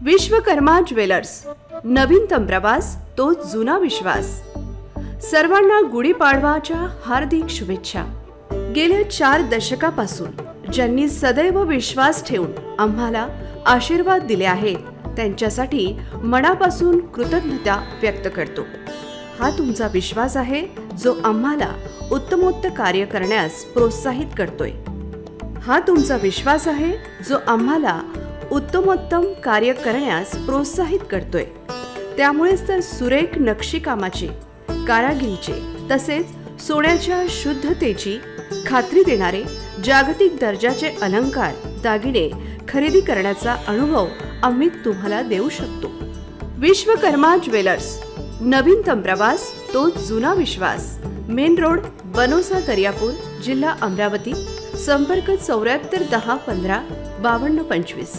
Vishwakarma jewellers, नवीन तंत्रवास तो जुना विश्वास। सर्वांना गुढीपाडवाच्या हार्दिक शुभेच्छा। गेल्या 4 दशकापासून ज्यांनी सदैव विश्वास ठेवून आम्हाला आशीर्वाद दिले आहेत त्यांच्यासाठी मनापासून कृतज्ञता व्यक्त करतो। हा तुमचा विश्वास आहे जो आम्हाला उत्तमोत्तम कार्य करण्यास प्रोत्साहित करतोय। हा तुमचा विश्वास आहे जो आम्हाला उत्तमोत्तम कार्य करण्यास प्रोत्साहित करतोय। त्यामुळेच तर सुरेख नक्षीकामाची, कारागिरीचे तसेच सोन्याच्या शुद्धतेची खात्री देणारे जागतिक दर्जाचे अलंकार, दागिने खरेदी करण्याचा अनुभव आम्ही तुम्हाला देऊ शकतो। विश्वकर्मा ज्वेलर्स, नवीन तंत्रवास तो जुना विश्वास। मेन रोड, बनोसा दर्यापूर, जिल्हा अमरावती। संपर्क 74 10 15 52 25।